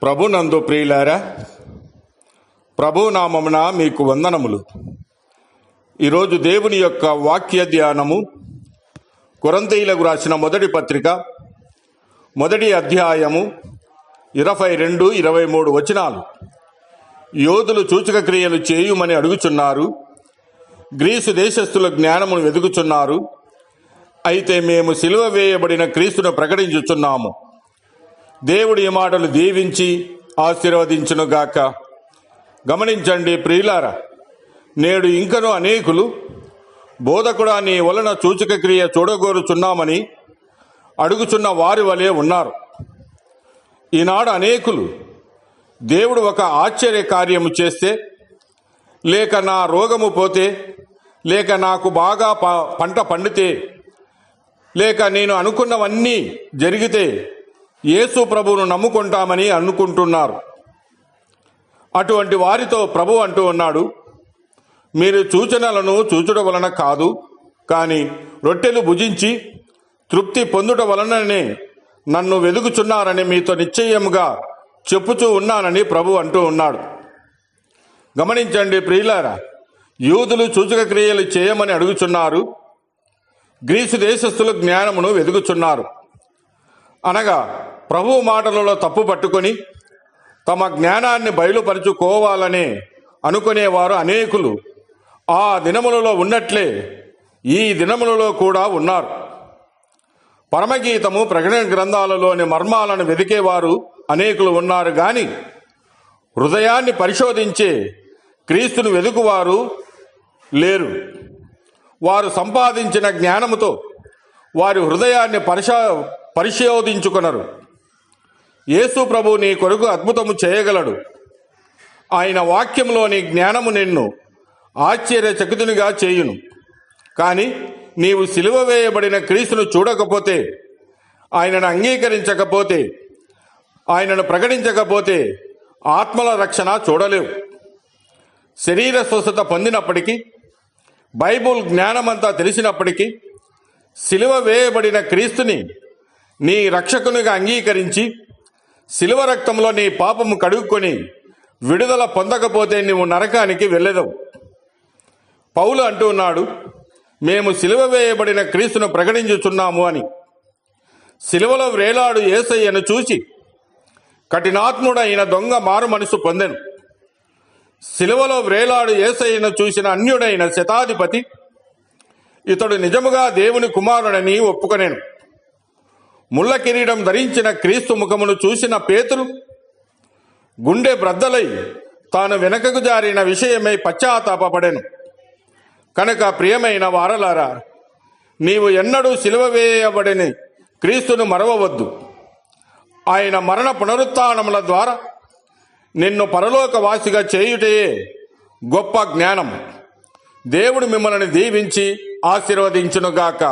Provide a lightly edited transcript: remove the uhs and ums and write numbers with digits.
ప్రభునందు ప్రియులారా, ప్రభునామమున మీకు వందనములు. ఈరోజు దేవుని యొక్క వాక్య ధ్యానము కొరింథీయులకు రాసిన మొదటి పత్రిక మొదటి అధ్యాయము 22-23 వచనాలు. యోధులు సూచక క్రియలు చేయుమని అడుగుచున్నారు, గ్రీసు దేశస్థుల జ్ఞానమును వెతుకుచున్నారు. అయితే మేము సిలువ వేయబడిన క్రీస్తును ప్రకటించుచున్నాము. దేవుడి ఈ మాటలు దీవించి ఆశీర్వదించునుగాక. గమనించండి ప్రియులారా, నేడు ఇంకనూ అనేకులు బోధకుడా నీ వలన సూచక క్రియ చూడగోరుచున్నామని అడుగుచున్న వారి వలె ఉన్నారు. ఈనాడు అనేకులు దేవుడు ఒక ఆశ్చర్య కార్యము చేస్తే, లేక నా రోగము పోతే, లేక నాకు బాగా పంట పండితే, లేక నేను అనుకున్నవన్నీ జరిగితే యేసు ప్రభువును నమ్ముకుంటామని అనుకుంటున్నారు. అటువంటి వారితో ప్రభు అంటూ ఉన్నాడు, మీరు సూచనలను చూచుట వలన కాదు, కానీ రొట్టెలు భుజించి తృప్తి పొందుట వలననే నన్ను వెదుకుచున్నారని మీతో నిశ్చయముగా చెప్పుచూ ఉన్నానని ప్రభు అంటూ ఉన్నాడు. గమనించండి ప్రియులారా, యూదులు సూచక క్రియలు చేయమని అడుగుచున్నారు, గ్రీసు దేశస్థుల జ్ఞానమును వెదుకుచున్నారు. అనగా ప్రభు మాటలలో తప్పు పట్టుకొని తమ జ్ఞానాన్ని బయలుపరుచుకోవాలని అనుకునేవారు అనేకులు ఆ దినములలో ఉన్నట్లే ఈ దినములలో కూడా ఉన్నారు. పరమగీతము, ప్రకటన గ్రంథాలలోని మర్మాలను వెదికేవారు అనేకులు ఉన్నారు, గాని హృదయాన్ని పరిశోధించే క్రీస్తును వెదుకువారు లేరు. వారు సంపాదించిన జ్ఞానముతో వారి హృదయాన్ని పరిశోధించుకొనరు. యేసు ప్రభు నీ కొరకు అద్భుతము చేయగలడు. ఆయన వాక్యంలోని జ్ఞానము నిన్ను ఆశ్చర్యచకితునిగా చేయును. కానీ నీవు సిలువ వేయబడిన క్రీస్తును చూడకపోతే, ఆయనను అంగీకరించకపోతే, ఆయనను ప్రకటించకపోతే ఆత్మల రక్షణ చూడలేవు. శరీర స్వస్థత పొందినప్పటికీ, బైబుల్ జ్ఞానమంతా తెలిసినప్పటికీ, సిలువ వేయబడిన క్రీస్తుని నీ రక్షకునిగా అంగీకరించి సిలువ రక్తంలో నీ పాపము కడుక్కొని విడుదల పొందకపోతే నీవు నరకానికి వెళ్ళెదవు. పౌలు అంటూ ఉన్నాడు, మేము సిలువ వేయబడిన క్రీస్తును ప్రకటించుచున్నాము అని. సిలువలో వేలాడు యేసయ్యను చూసి కఠినాత్ముడైన దొంగ మారు మనసు పొందెను. సిలువలో వేలాడు యేసయ్యను చూసిన అన్యుడైన శతాధిపతి ఇతడు నిజముగా దేవుని కుమారుడని ఒప్పుకొనెను. ముళ్ళ కిరీటం ధరించిన క్రీస్తు ముఖమును చూసిన పేతురు గుండె బ్రద్దలై తాను వెనకకు జారిన విషయమై పశ్చాత్తాపపడెను. కనుక ప్రియమైన వారలారా, నీవు ఎన్నడూ సిలువ వేయబడిన క్రీస్తును మరవవద్దు. ఆయన మరణ పునరుత్థానముల ద్వారా నిన్ను పరలోక వాసిగా చేయుటయే గొప్ప జ్ఞానం. దేవుడు మిమ్మల్ని దీవించి ఆశీర్వదించునుగాక.